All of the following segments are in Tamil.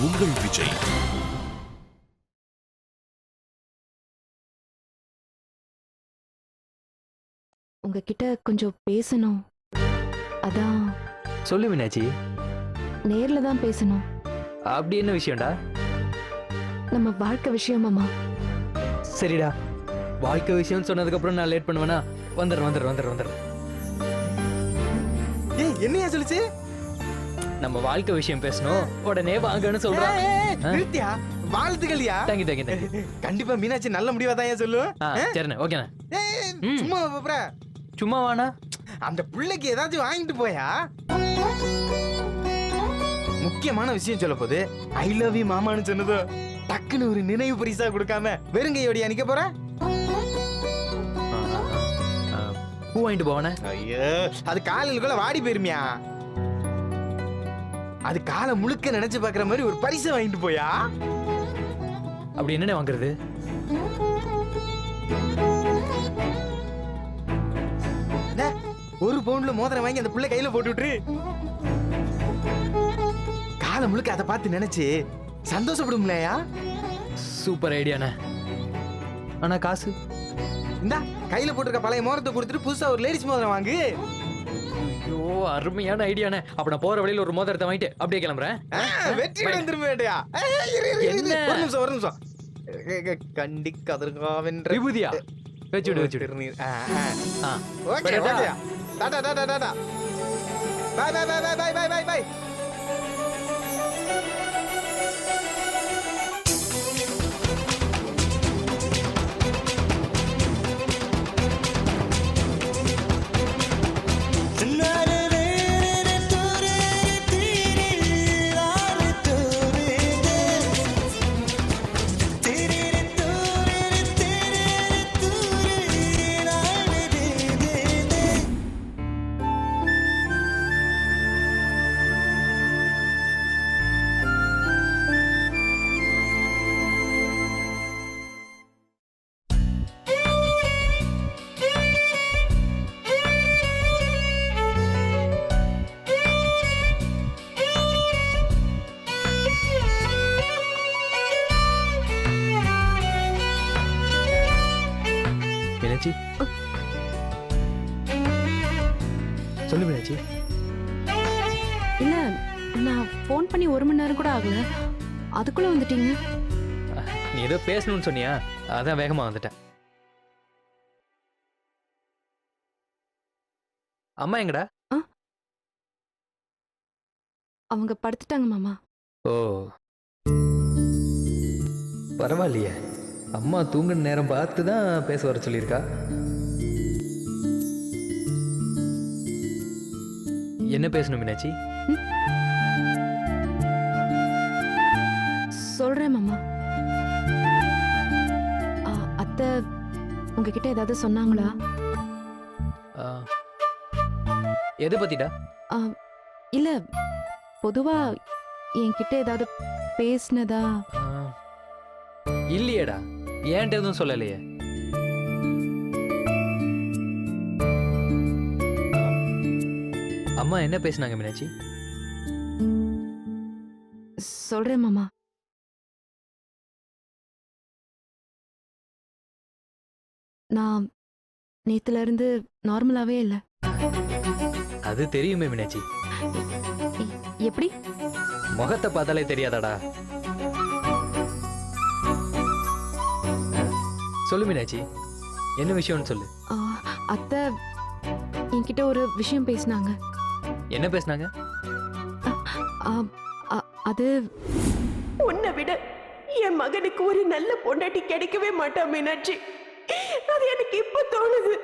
உங்கள் விஜய். உங்ககிட்ட கொஞ்சம் பேசணும். அதான் சொல்லு மீனாட்சி. நேர்ல தான் பேசணும். அப்படி என்ன விஷயம்டா? நம்ம வாழ்க்கை விஷயம் மாமா. சரிடா, வாழ்க்கை விஷயம் சொன்னதுக்கு அப்புறம் நான் லேட் பண்ணுவேனா? வந்துடுறேன். ஏய் என்னையா சொல்லுச்சு? நம்ம வாழ்க்கை விஷயம் பேசணும், உடனே வாங்கன்னு சொல்றேன். நிறுத்தியா? வாழ்த்துக்கள்யா. தேங்க்யூ. கண்டிப்பா மீனாட்சி நல்ல முடிவா தான் சொல்லுவேன். சரிண்ணே, ஓகேண்ணே. சும்மா பாப்பா, சும்மா வாண்ணா. அந்த பிள்ளைக்கு ஏதாச்சும் வாங்கிட்டு போயா. முக்கியமான விஷயம் சொல்ல போது ஐ லவ் யூ மாமான்னு சொன்னதோ டக்குன்னு ஒரு நினைவு பரிசா கொடுக்காம வெறுங்கையோடியா நிக்க போற? பூ வாங்கிட்டு போவானே. ஐயோ, அது காலையில வாடி போயிருமியா. அது காலை முழுக்க நினைச்சு பாக்குற மாதிரி ஒரு பரிசை வாங்கிட்டு போயா. அப்படி என்னண்ணே வாங்குறது? ஒரு பவுன்ல மோதிரம் வாங்கி அந்த பிள்ளை கையில போட்டு விட்டுரு. காலை முழுக்க அதை பார்த்து நினைச்சு சந்தோஷப்படும்லையா. சூப்பர் ஐடியாண்ணே. ஆனா காசு? இந்தா கையில போட்டிருக்க பழைய மோதிரத்தை கொடுத்துட்டு புதுசா ஒரு லேடிஸ் மோதிரம் வாங்கு. ஐயோ, அருமையான ஐடியாண்ணே. அப்ப நான் போற வழியில ஒரு மோதிரத்தை வாங்கிட்டு அப்படியே கிளம்புறேன். வெற்றி திரும்ப வேண்டியா? ஒரு நிமிஷம். கண்டி கதிர்காவென்ற விபூதியா வச்சுடு. Okay okay. Tata. Bye. Meenakshi, சொல்லு மீனாட்சி. இல்ல, நான் ஃபோன் பண்ணி 1 மணி நேரம் கூட ஆகல, அதுக்குள்ள வந்துட்டீங்க. நீ ஏதோ பேசணும்னு சொன்னியா, அதான் வேகமா வந்துட்டேன். அம்மா எங்கடா? அவங்க படுத்துட்டாங்க மாமா. ஓ, பரவாயில்லையே. அம்மா தூங்குன நேரம் பார்த்து தான் பேச வர சொல்லியிருக்கா. என்ன பேசணும் மீனாட்சி? சொல்றேன் மாமா. அத்தை உங்ககிட்ட ஏதாவது சொன்னாங்களா? எது பத்திடா? இல்ல, பொதுவா என்கிட்ட ஏதாவது பேசினதா? இல்லையேடா, ஏன்ட்ட எதுவும் சொல்லலையே. அம்மா என்ன பேசினாங்க மீனாட்சி? சொல்றேன் மாமா. நான் நேத்துல இருந்து நார்மலாவே இல்ல. அது தெரியுமே மீனாட்சி. எப்படி? முகத்தை பார்த்தாலே தெரியாதாடா? சொல்லு மீனாட்சி, என்ன விஷயம்னு சொல்லு. அத்தை என்கிட்ட ஒரு விஷயம் பேசினாங்க. என்ன பேசினாங்க? அது உன்னை விட என் மகனுக்கு ஒரு நல்ல பொண்டாட்டி கிடைக்கவே மாட்டா மீனாட்சி. அது எனக்கு இப்ப தோணுது.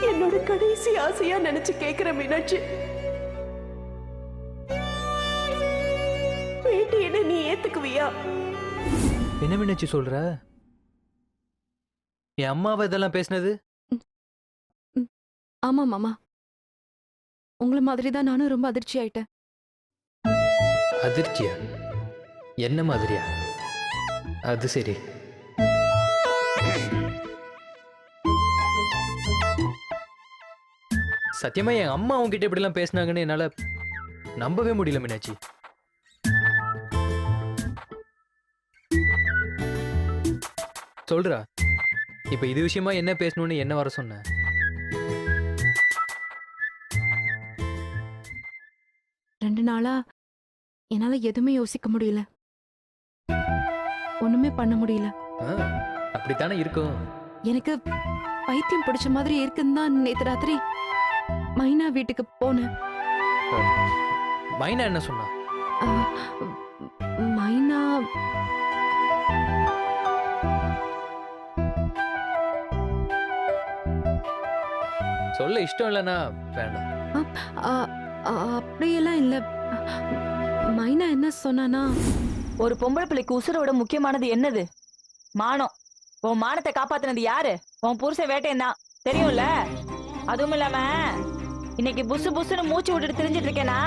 என்னோட கடைசி ஆசையா நினைச்சு கேக்குற மீனாட்சி, வேண்டியன நீ ஏத்துக்குவியா? என்ன மீனாட்சி சொல்ற? என் அம்மாவை இதெல்லாம் பேசினது? ஆமா மாமா, உங்களை மாதிரி தான் நானும் ரொம்ப அதிர்ச்சி ஆயிட்டேன். அதிர்ச்சியா? என்ன மாதிரியா? அது சரி. சத்தியமா என் அம்மா உங்ககிட்ட இப்படி எல்லாம் பேசினாங்கன்னு என்னால நம்பவே முடியல மீனாட்சி. சொல்றா, இப்ப இது விஷயமா என்ன பேசணும்னு என்ன வர சொன்ன? ரெண்டு நாளா என்னால எதுவுமே யோசிக்க முடியல, ஒண்ணுமே பண்ண முடியல. ஆ, அப்படித்தானே இருக்கும். எனக்கு பைத்தியம் பிடிச்ச மாதிரி இருக்குன்னு தான் நேத்து ராத்திரி மைனா வீட்டுக்கு போனேன். மைனா என்ன சொன்னா? ஆ, மைனா சொல்ல இஷ்டம் இல்லைன்னா வேண்டாம். ஆ, அப்படியெல்லாம் இல்ல. மைனா என்ன சொன்னானா, ஒரு பொம்பளை பிள்ளைக்கு உசுரோட முக்கியமானது என்னது? மானம். உன் மானத்தை காப்பாத்துனது யாரு? உன் புருஷன் வேட்டையன் தான், தெரியும்ல? அதுவும் இல்லாம இன்னைக்கு புசு புசுன்னு மூச்சு விட்டுட்டு திரிஞ்சிட்டு இருக்கேனா,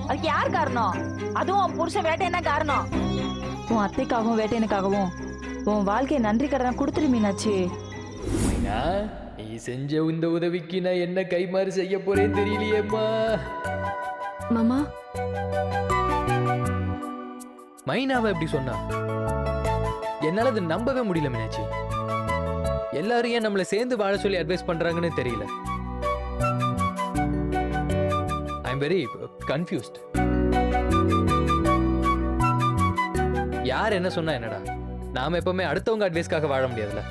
அதுக்கு யார் காரணம்? அதுவும் உன் புருஷன் வேட்டையன் தான் காரணம். உன் அத்தைக்காகவும் வேட்டையனுக்காகவும் உன் வாழ்க்கையை நன்றி கடனை கொடுத்துரு மீனாட்சி. மைனா, நீ செஞ்ச இந்த உதவிக்கு நான் என்ன கைமாறு செய்ய போறேன்னு தெரியலையேம்மா. மாமா மைனாவை எப்படி சொன்னா? என்னால அது நம்பவே முடியல மீனாட்சி. எல்லாரும் ஏன் நம்மள சேர்ந்து வாழ சொல்லி அட்வைஸ் பண்றாங்கன்னு தெரியல. I am very confused. யார் என்ன சொன்னா என்னடா? நாம எப்பவுமே அடுத்தவங்க அட்வைஸ்க்காக வாழ முடியாதுல்ல.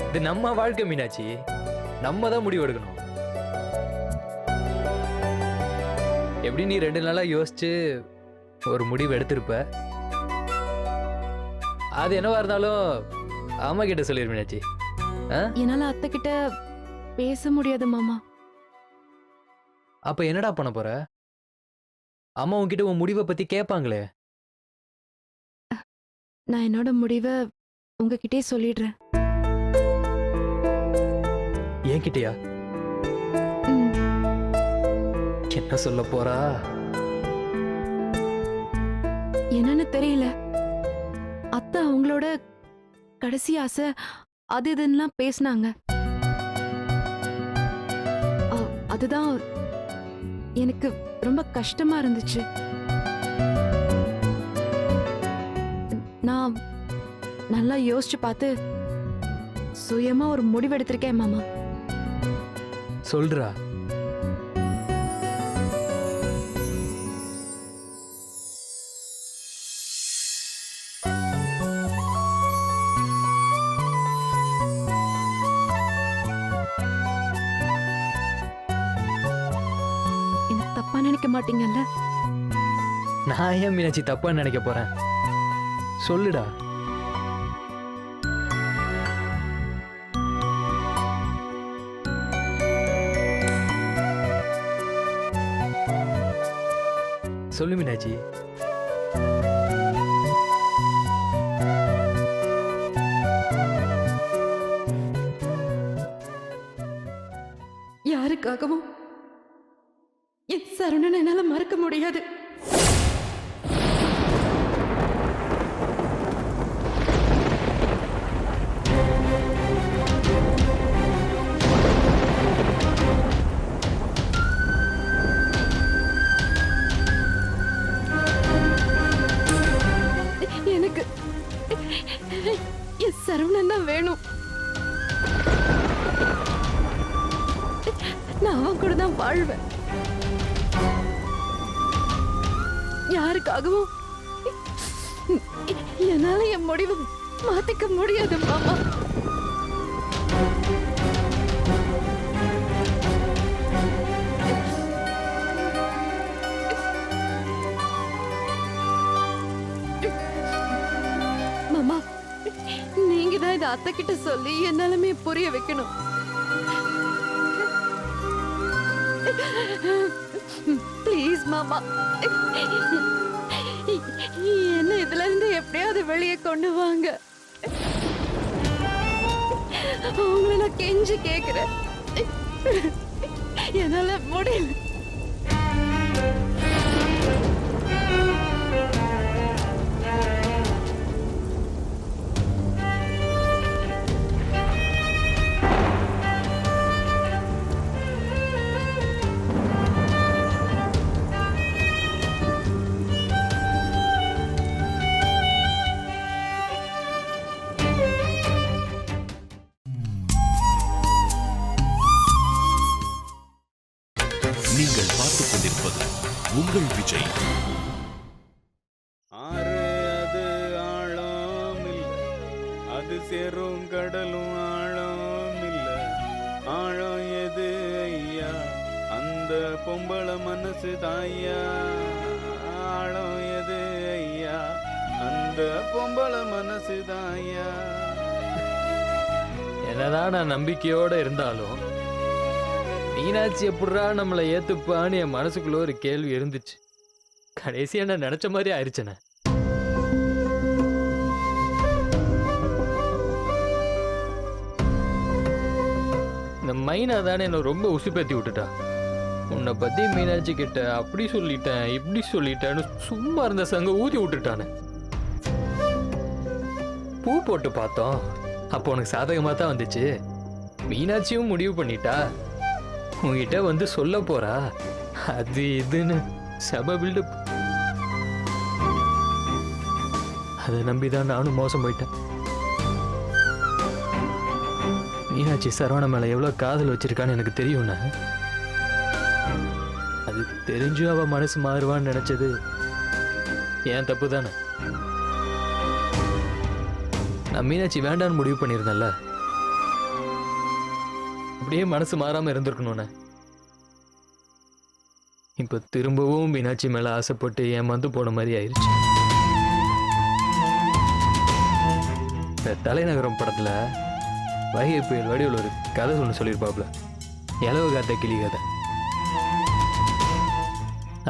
இது நம்ம வாழ்க்கை மீனாட்சி, நம்ம தான் முடிவு எடுக்கணும். எப்படி நீ 2 நாளா யோசிச்சு ஒரு முடிவு எடுத்திருப்ப. அது என்னவா இருந்தாலும் அம்மா கிட்ட சொல்லிரு மீனாட்சி. என்னால அத்தை கிட்ட பேச முடியாது மாமா. அப்ப என்னடா பண்ண போற? அம்மா உன்கிட்ட உன் முடிவை பத்தி கேட்பாங்களே. நான் என்னோட முடிவை உங்ககிட்டே சொல்லிடுறேன். என்கிட்டயா? ம். என்ன சொல்ல போறா? என்னன்னு தெரியல. அத்தை அவங்களோட கடைசி ஆசை அது இதுன்னுலாம் பேசினாங்க. அதுதான் எனக்கு ரொம்ப கஷ்டமா இருந்துச்சு. நான் நல்லா யோசிச்சு பார்த்து சுயமா ஒரு முடிவு எடுத்திருக்கேன் மாமா. சொல்றா. என்ன தப்பா நினைக்க மாட்டீங்கல்ல? நான் ஏன் மீனாட்சி தப்பா நினைக்க போறேன்? சொல்லுடா. சொல்லு மீனாட்சி. யாருக்காகவும் என் சரவணன் என்னால மறக்க முடியாது. எனக்கு என் சரவணன் தான் வேணும். நான் அவன் கூட தான் வாழ்வேன். யாருக்காகவும் என்னால என் முடிவை மாத்திக்க முடியாது மாமா. மாமா, நீங்க தான் இதை அத்தை கிட்ட சொல்லி என் நிலைமையை புரிய வைக்கணும். ப்ளீஸ் மாமா, என்ன இதுல இருந்து எப்படியாவது வெளியே கொண்டு வாங்க. உங்களை நான் கெஞ்சி கேக்குறேன். என்னால முடியல. உங்கள் விஜய். ஆறு அது ஆழம் இல்ல, அது சேரும் கடலும் ஆழம் இல்ல. ஆழம் எது ஐயா, அந்த பொம்பளை மனசு தாயா. ஆழம் எது ஐயா, அந்த பொம்பளை மனசு தாயா. என்னதான் நான் நம்பிக்கையோட இருந்தாலும் மீனாட்சி எப்படா நம்மளை ஏத்துப்பான்னு என் மனசுக்குள்ள ஒரு கேள்வி இருந்துச்சு. கடைசியா நான் நினைச்ச மாதிரி ஆயிடுச்சேன. இந்த மைனா தானே என்ன ரொம்ப உசுப்பேத்தி விட்டுட்டா. உன்னை பத்தி மீனாட்சி கிட்ட அப்படி சொல்லிட்டேன் இப்படி சொல்லிட்டேன்னு சும்மா இருந்த சங்க ஊதி விட்டுட்டானே. பூ போட்டு பார்த்தோம், அப்போ உனக்கு சாதகமா தான் வந்துச்சு. மீனாட்சியும் முடிவு பண்ணிட்டா, உங்ககிட்ட வந்து சொல்ல போறா, அது இதுன்னு சப பில்டப். அதை நம்பிதான் நானும் மோசம் போயிட்டேன். மீனாட்சி சரவண மேல எவ்வளவு காதல் வச்சிருக்கான்னு எனக்கு தெரியும்னா, அது தெரிஞ்சும் அவ மனசு மாறுவான்னு நினைச்சது ஏன் தப்பு தானே. நான் மீனாட்சி வேண்டான்னு முடிவு பண்ணியிருந்தேன்ல, அப்படியே மனசு மாறாம இருந்திருக்கணும்னு. இப்ப திரும்பவும் மீனாட்சி மேல ஆசைப்பட்டு ஏமாந்து போன மாதிரி ஆயிடுச்சு. இந்த தலைநகரம் படத்துல வைகை புயல் வடிவில் ஒரு கதை ஒன்று சொல்லியிருப்பாப்ல, இலவு காத்த கிளி கதை.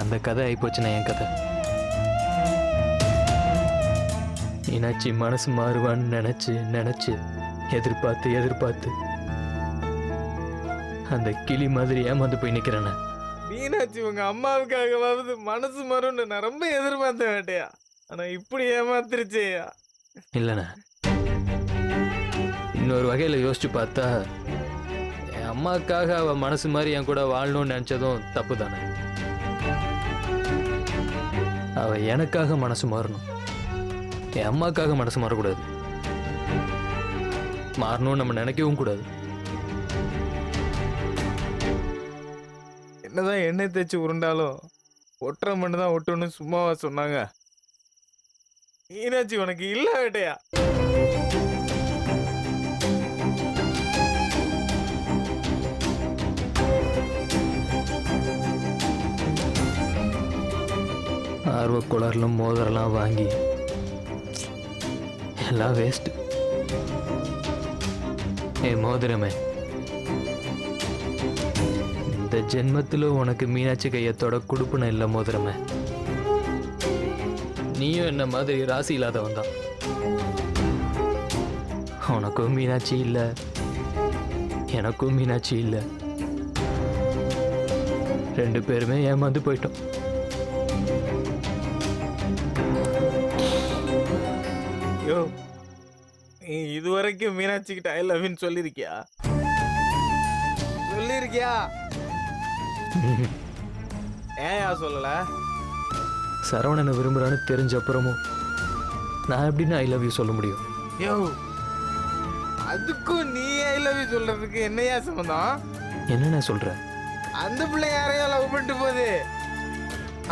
அந்த கதை ஆயிப்போச்சுன்னா என் கதை. மீனாட்சி மனசு மாறுவான்னு நினைச்சு நினைச்சு எதிர்பார்த்து எதிர்பார்த்து அந்த கிளி மாதிரி ஏமாந்து போய் நிக்கிறேன். மீனாட்சி உங்க அம்மாவுக்காகவாவது மனசு மாறும்னு நான் ரொம்ப எதிர்பார்த்தேன் வேட்டையா. ஆனா இப்படி ஏமாத்திருச்சேயா. இல்லைண்ணா, இன்னொரு வகையில யோசிச்சு பார்த்தா என் அம்மாக்காக அவ மனசு மாதிரி என் கூட வாழணும்னு நினைச்சதும் தப்பு தானே. அவ எனக்காக மனசு மாறணும், என் அம்மாக்காக மனசு மாறக்கூடாது. மாறணும்னு நம்ம நினைக்கவும் கூடாது. என்னதான் எண்ணெய் தேய்ச்சி உருண்டாலும் ஒட்டுற மண்ணு தான் ஒட்டுன்னு சும்மாவா சொன்னாங்க. மீனாட்சி உனக்கு இல்ல வேட்டையா. ஆர்வ குளர்லாம் மோதிரலாம் வாங்கி எல்லாம் வேஸ்ட். மோதிரமே, இந்த ஜென்மத்தில் உனக்கு மீனாட்சி கையத்தோட கொடுப்புன இல்லை மோதிரமே. நீயும் என்ன மாதிரி ராசி இல்லாதவன் தான். உனக்கும் மீனாட்சி இல்லை, எனக்கும் மீனாட்சி இல்லை. ரெண்டு பேருமே ஏமாந்து போயிட்டோம். யோ, நீ இதுவரைக்கும் மீனாட்சி கிட்ட ஐ லவ் யூன்னு சொல்லிருக்கியா? சொல்லிருக்கியா? ஏயா சொல்லல? சரவணனை விரும்புறான்னு தெரிஞ்ச அப்புறமும் நான் எப்படின்னு ஐ லவ் யூ சொல்ல முடியும்? யோ, அதுக்கும் நீ ஐ லவ் யூ சொல்றதுக்கு என்னையா சம்பந்தம்? என்னென்ன சொல்ற? அந்த பிள்ளை யாரையா லவ் பண்ணிட்டு போகுது,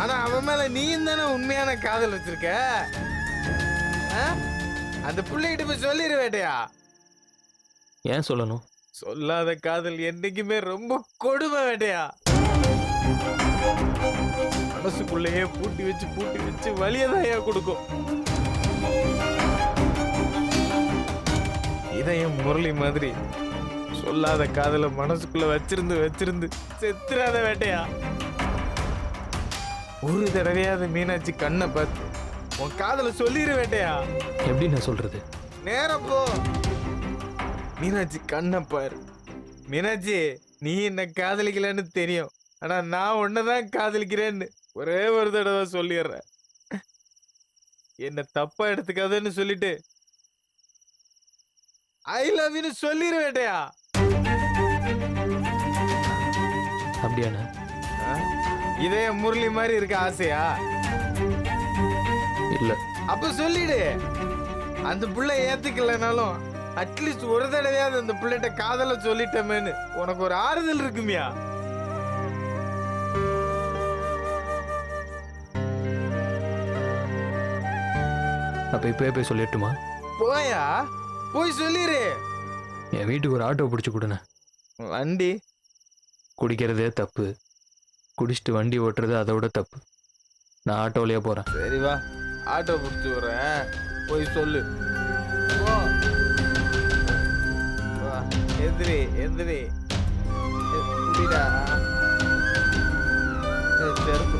ஆனா அவன் மேல நீயும் தானே உண்மையான காதல் வச்சிருக்க. அந்த பிள்ளைகிட்ட போய் சொல்லிடு வேட்டையா. ஏன் சொல்லணும்? சொல்லாத காதல் என்னைக்குமே ரொம்ப கொடுமை வேட்டையா. மனசுக்குள்ளேயே பூட்டி வச்சு வலியதாயா கொடுக்கும். இதயம் முரளி மாதிரி சொல்லாத காதல மனசுக்குள்ள வச்சிருந்து செத்துறாத வேட்டையா. ஒரு தடவையாவது மீனாட்சி கண்ணை பார்த்து உன் காதல சொல்லிடு வேட்டையா. எப்படி நான் சொல்றது? நேரம் போ, மீனாட்சி கண்ணை பாரு. மீனாட்சி, நீ என்ன காதலிக்கலன்னு தெரியும், ஆனா நான் உன்னதான் காதலிக்கிறேன்னு ஒரே ஒரு தடவை சொல்லிடுறேன். என்ன தப்பா எடுத்துக்காதன்னு சொல்லிட்டு ஐ லவ் யூ சொல்லிடு வேட்டையா. அப்படியாண்ணா? இதே முரளி மாதிரி இருக்க ஆசையா? இல்ல. அப்ப சொல்லிடு. அந்த புள்ள ஏத்துக்கலனாலும் அட்லீஸ்ட் ஒரு தடவையாவது அந்த பிள்ளைகிட்ட காதல சொல்லிட்டமேன்னு உனக்கு ஒரு ஆறுதல் இருக்குமியா? அப்போ இப்போயே போய் சொல்லிட்டுமா? போயா, போய் சொல்லிடு. என் வீட்டுக்கு ஒரு ஆட்டோ பிடிச்சி கொடுண்ணே. வண்டி குடிக்கிறதே தப்பு, குடிச்சிட்டு வண்டி ஓட்டுறது அதை விட தப்பு. நான் ஆட்டோவிலேயே போகிறேன். சரி வா, ஆட்டோ பிடிச்சி விடுறேன், போய் சொல்லு. போ. வா, எந்திரி எந்திரி. குடிடா. செருப்பு.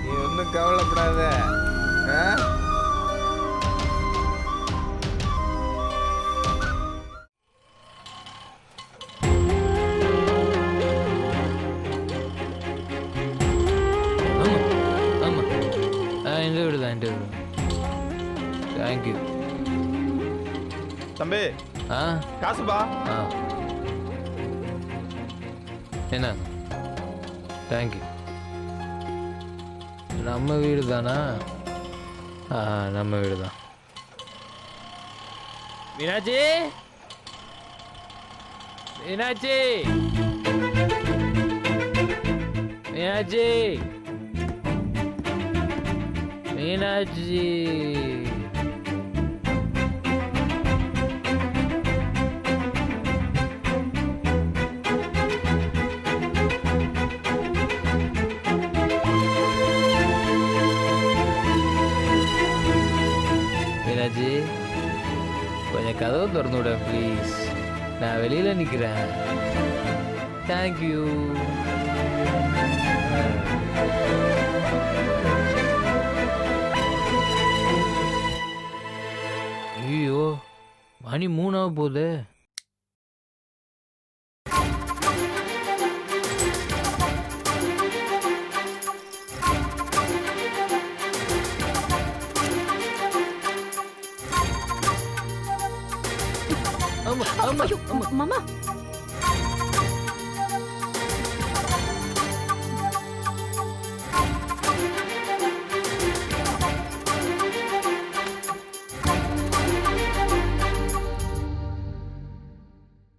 நீ ஒன்றும் கவலைப்படாத. ஆ? ஆமாம் ஆமாம், இந்த வீடு தான், இந்த வீடு. தேங்க்யூ. தம்பி ஆ காசுப்பா. ஆ என்ன? தேங்க்யூ. நம்ம வீடு தானா? ஆ நம்ம வீடு தான். மீனாட்சி, மீனாட்சி, மீனாட்சி, மீனாட்சி. மீனாட்சி, கொஞ்சம் கதவு திறந்து விட ப்ளீஸ். நான் வெளியில் நிற்கிறேன். தேங்க்யூ. ஐயோ, மணி 3 போகுது. ஆமா ஆமா ஐயோ, ஆமா. மாமா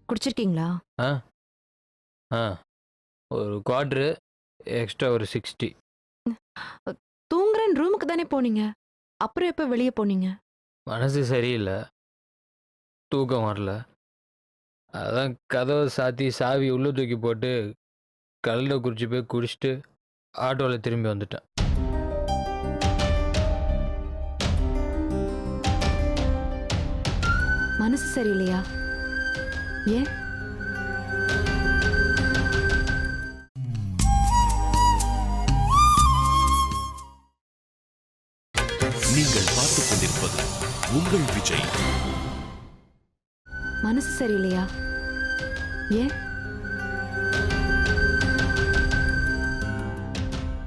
குடிச்சிருக்கீங்களா? ஆ ஆ ஒரு குவாட்ரு எக்ஸ்ட்ரா ஒரு 60. தூங்குறேன் ரூமுக்கு தானே போனீங்க, அப்புறம் எப்போ வெளியே போனீங்க? மனசு சரியில்லை, தூக்கம் வரல. அதான் கதவை சாத்தி சாவி உள்ளே தூக்கி போட்டு கல்லில் குறிச்சி போய் குடிச்சிட்டு ஆட்டோவில் திரும்பி வந்துட்டேன். மனசு சரியில்லையா? ஏன்? நீங்கள் பார்த்துக் கொண்டிருப்பது உங்கள் விஜய். மனசு சரியில்லையா? ஏன்?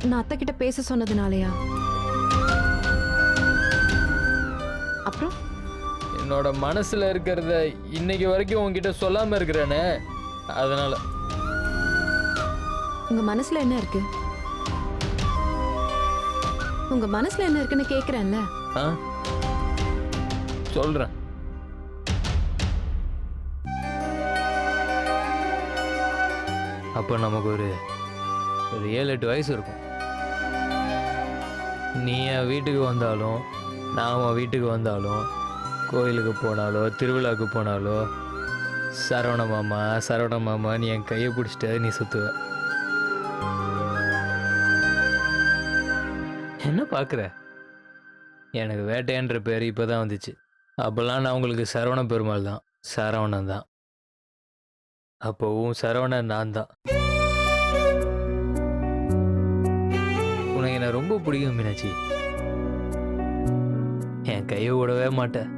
நான் அத்தை கிட்ட பேச சொன்னதுனாலயா? அப்புறம் என்னோட மனசில் இருக்கிறத இன்னைக்கு வரைக்கும் உங்ககிட்ட சொல்லாமல் இருக்கிறேனே, அதனால. உங்க மனசுல என்ன இருக்கு? உங்க மனசுல என்ன இருக்குன்னு கேக்குறேன்ல. ஆ சொல்கிறேன். அப்போ நமக்கு ஒரு 7-8 வயசு இருக்கும். நீ என் வீட்டுக்கு வந்தாலும் நான் உன் வீட்டுக்கு வந்தாலும், கோயிலுக்கு போனாலோ திருவிழாவுக்கு போனாலோ, சரவண மாமா நீ என் கையை பிடிச்சிட்டு நீ சுற்றுவ. என்ன பார்க்குற? எனக்கு வேட்டையன்ற பேர் இப்போ தான் வந்துச்சு. அப்போல்லாம் நான் உங்களுக்கு சரவண பெருமாள் தான், சரவணன் தான். அப்போவும் சரவணன் நான் தான். உனக்கு என்ன ரொம்ப பிடிக்கும் மீனாட்சி. என் கையை விடவே மாட்டேன்.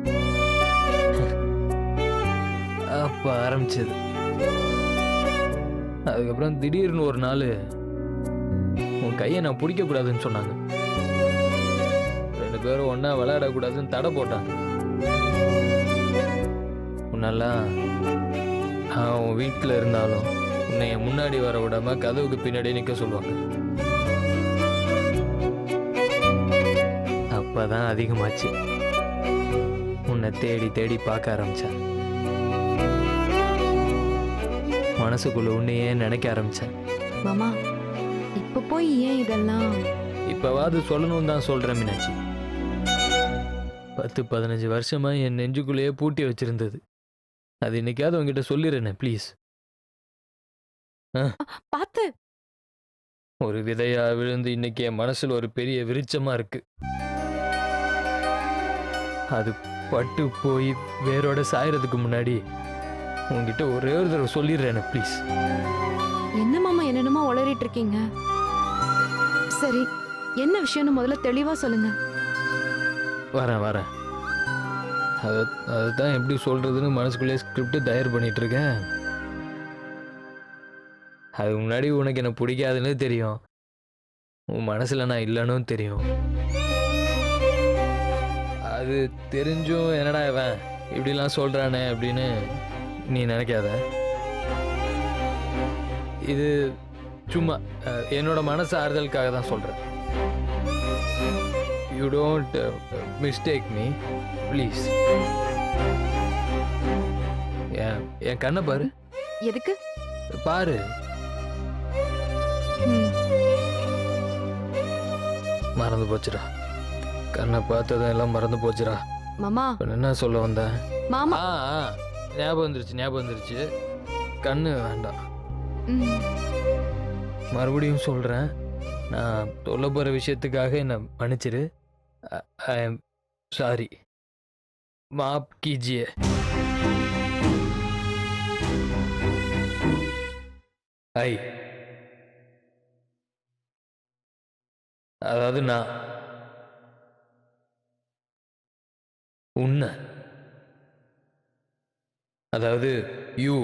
அப்போ ஆரம்பிச்சது. அதுக்கப்புறம் திடீர்னு ஒரு நாள் உன் கையை நான் பிடிக்கக்கூடாதுன்னு சொன்னாங்க. 2 பேரும் ஒன்றா விளையாடக்கூடாதுன்னு தடை போட்டாங்க. உன்னெல்லாம் நான் உன் வீட்டில் இருந்தாலும் உன்னை என் முன்னாடி வர விடாம கதவுக்கு பின்னாடி நிற்க சொல்லுவாங்க. அப்பதான் அதிகமாச்சு. உன்னை தேடி தேடி பார்க்க ஆரம்பிச்சேன். மனசுக்குள்ள உன்னையே நினைக்க ஆரம்பிச்சேன். மாமா இப்ப போய் ஏன் இதெல்லாம்? இப்பவாது சொல்லணும்னு தான் சொல்றேன் மீனாட்சி. 10-15 வருஷமா என் நெஞ்சுக்குள்ளேயே பூட்டி வச்சிருந்தது. அது இன்னைக்காவது உங்ககிட்ட சொல்லிடுறேனே ப்ளீஸ். பார்த்து. ஒரு விதையா விழுந்து இன்னைக்கு என் மனசுல ஒரு பெரிய விருட்சமா இருக்கு. அது பட்டு போய் வேரோட சாயறதுக்கு முன்னாடி உங்ககிட்ட ஒரே ஒரு தடவை சொல்லிடுறேனே ப்ளீஸ். என்ன மாமா என்னென்னமோ உளறிட்டு இருக்கீங்க? சரி, என்ன விஷயம்னு முதல்ல தெளிவா சொல்லுங்க. வரேன். அதுதான் எப்படி சொல்றதுன்னு மனசுக்குள்ளே ஸ்கிரிப்ட் தயார் பண்ணிட்டு இருக்கேன். அதுக்கு முன்னாடி உனக்கு என்ன பிடிக்காதுன்னு தெரியும். உன் மனசுல நான் இல்லைன்னு தெரியும். அது தெரிஞ்சும் என்னடா இவன் இப்படிலாம் சொல்றானே அப்படின்னு நீ நினைக்காத. இது சும்மா என்னோட மனசு ஆறுதலுக்காக தான் சொல்றேன். You don't mistake me please. என் கண்ணை பாரு. எதுக்கு? பாரு. ம். மறந்து போச்சுடா. கண்ணை பார்த்ததும் எல்லாம் மறந்து போச்சுடா. மாமா. இப்ப என்ன சொல்ல வந்தேன்? மாமா. ஞாபகம் வந்துருச்சு. கண்ணு வேண்டாம். மறுபடியும் சொல்றேன், நான் சொல்ல போற விஷயத்துக்காக என்ன மன்னிச்சிரு. I am sorry. மாப் கீஜியே. அதாவது நான் உன்னை, அதாவது யூ